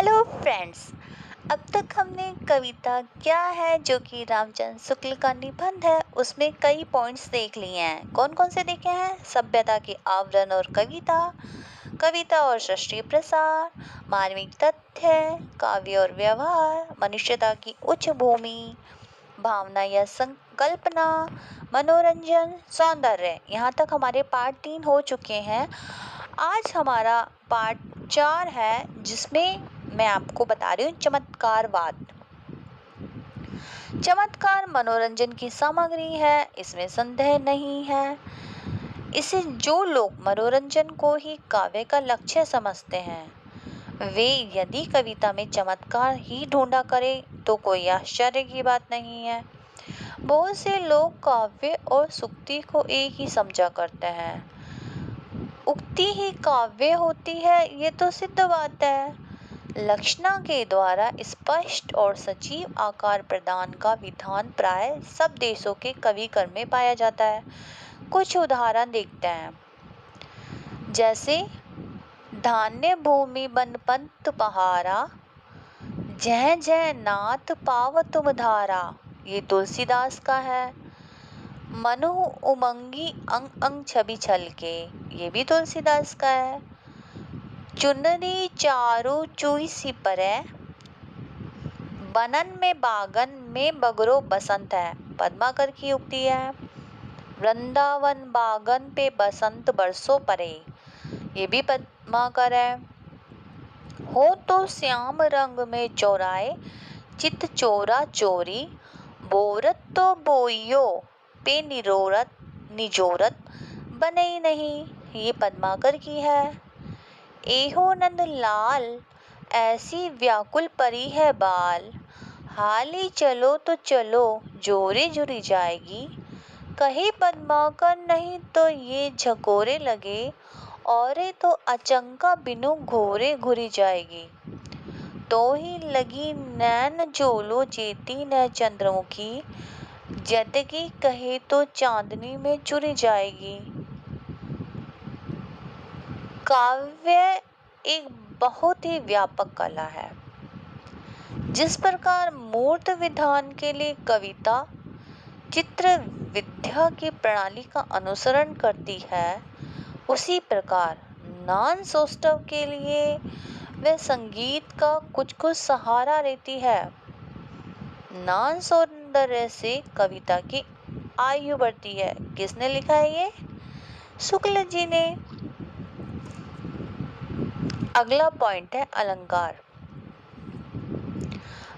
Hello friends. अब तक हमने कविता क्या है जो कि रामचंद्र शुक्ल का निबंध है उसमें कई पॉइंट्स देख लिए हैं। कौन कौन से देखे हैं? सभ्यता के आवरण और कविता, कविता और सृष्टि प्रसार, मानविक तथ्य, काव्य और व्यवहार, मनुष्यता की उच्च भूमि, भावना या संकल्पना, मनोरंजन, सौंदर्य। यहाँ तक हमारे पार्ट 3 हो चुके हैं। आज हमारा पार्ट 4 है जिसमें मैं आपको बता रही हूँ चमत्कारवाद। चमत्कार मनोरंजन की सामग्री है, इसमें संदेह नहीं है। इसे जो लोग मनोरंजन को ही काव्य का लक्ष्य समझते हैं वे यदि कविता में चमत्कार ही ढूंढा करें तो कोई आश्चर्य की बात नहीं है। बहुत से लोग काव्य और सूक्ति को एक ही समझा करते हैं। उक्ति ही काव्य होती है, ये तो सिद्ध बात है। लक्षणा के द्वारा स्पष्ट और सजीव आकार प्रदान का विधान प्राय सब देशों के कवि कर में पाया जाता है। कुछ उदाहरण देखते हैं, जैसे धान्य भूमि बन पंत पहारा, जय जय नाथ पाव तुम धारा, ये तुलसीदास का है। मनु उमंगी अंग अंग छवि छल के, ये भी तुलसीदास का है। चुनरी चारू चुई सी परे, बनन में बागन में बगरो बसंत है, पद्माकर की उक्ति है। वृंदावन बागन पे बसंत बरसों परे, ये भी पद्माकर है। हो तो श्याम रंग में चौराए, चित चोरा चोरी, बोरत तो बोइयो पे निरोरत निजोरत बने ही नहीं, ये पद्माकर की है। एहो नंद लाल ऐसी व्याकुल परी है बाल, हाल ही चलो तो चलो जोरे जुरी जाएगी, कहीं पद्माकर नहीं तो ये झकोरे लगे, और तो अचंका बिनु घोरे घुरी जाएगी। तो ही लगी नैन जोलो जेती न चंद्रमुखी, जदकि कहे तो चांदनी में चुरी जाएगी। काव्य एक बहुत ही व्यापक कला है। जिस प्रकार मूर्त विधान के लिए कविता चित्र विद्या की प्रणाली का अनुसरण करती है, उसी प्रकार नान सौष्ठव के लिए वह संगीत का कुछ कुछ सहारा लेती है। नान सौंदर्य से कविता की आयु बढ़ती है। किसने लिखा है ये? शुक्ल जी ने। अगला पॉइंट है अलंकार।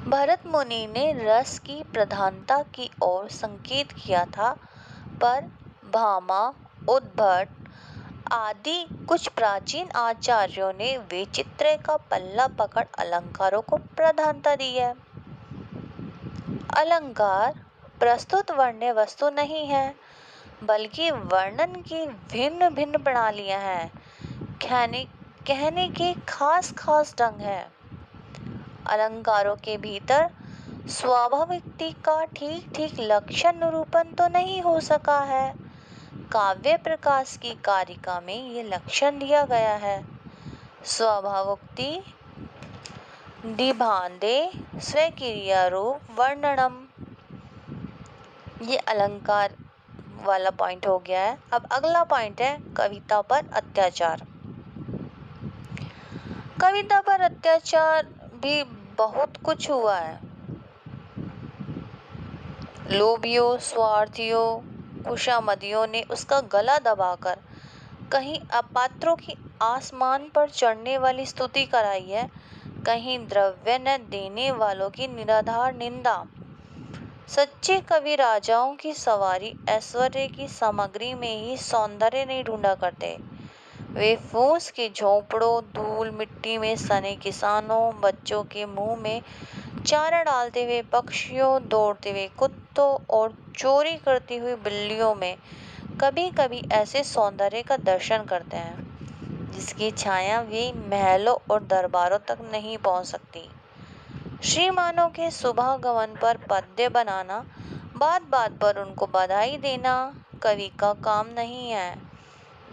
भरत मुनि ने रस की प्रधानता की ओर संकेत किया था, पर भामा, उद्भट आदि कुछ प्राचीन आचार्यों ने विचित्र का पल्ला पकड़ अलंकारों को प्रधानता दी है। अलंकार प्रस्तुत वर्ण्य वस्तु नहीं है, बल्कि वर्णन की भिन्न भिन्न प्रणालियां हैं, कहने के खास खास ढंग है। अलंकारों के भीतर स्वाभाविकता का ठीक ठीक लक्षण निरूपण तो नहीं हो सका है। काव्य प्रकाश की कारिका में ये लक्षण दिया गया है। स्वभावोक्ति, निभांदे, स्वक्रिया रूप वर्णनम, ये अलंकार वाला पॉइंट हो गया है। अब अगला पॉइंट है कविता पर अत्याचार। कविता पर अत्याचार भी बहुत कुछ हुआ है। लोभियों, स्वार्थियों, खुशामदियों ने उसका गला दबाकर कहीं अपात्रों की आसमान पर चढ़ने वाली स्तुति कराई है, कहीं द्रव्य न देने वालों की निराधार निंदा। सच्चे कवि राजाओं की सवारी ऐश्वर्य की सामग्री में ही सौंदर्य नहीं ढूंढा करते। वे फूस के झोंपड़ों, धूल मिट्टी में सने किसानों, बच्चों के मुंह में चारा डालते हुए पक्षियों, दौड़ते हुए कुत्तों और चोरी करती हुई बिल्लियों में कभी कभी ऐसे सौंदर्य का दर्शन करते हैं जिसकी छाया वे महलों और दरबारों तक नहीं पहुंच सकती। श्रीमानों के शुभागमन पर पद्य बनाना, बात बात पर उनको बधाई देना कवि का काम नहीं है।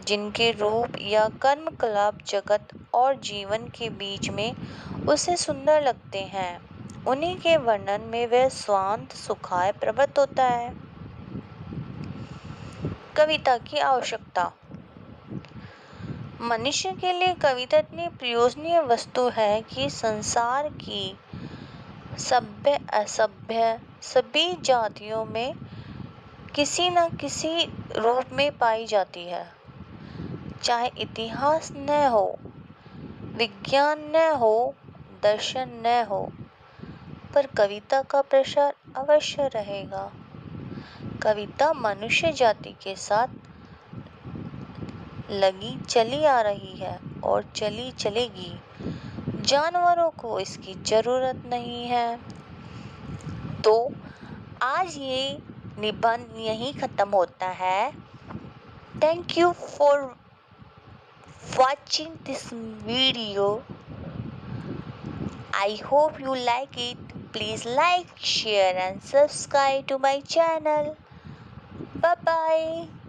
जिनके रूप या कर्मकलाप जगत और जीवन के बीच में उसे सुंदर लगते हैं, उन्हीं के वर्णन में वह स्वांत सुखाय प्रवृत्त होता है। कविता की आवश्यकता। मनुष्य के लिए कविता इतनी प्रयोजनीय वस्तु है कि संसार की सभ्य असभ्य सभी जातियों में किसी न किसी रूप में पाई जाती है। चाहे इतिहास न हो, विज्ञान न हो, दर्शन न हो, पर कविता का प्रसार अवश्य रहेगा। कविता मनुष्य जाति के साथ लगी चली आ रही है और चली चलेगी। जानवरों को इसकी जरूरत नहीं है। तो आज ये निबंध यहीं खत्म होता है। Thank you for watching this video. I hope you like it. Please like, share and subscribe to my channel. Bye bye.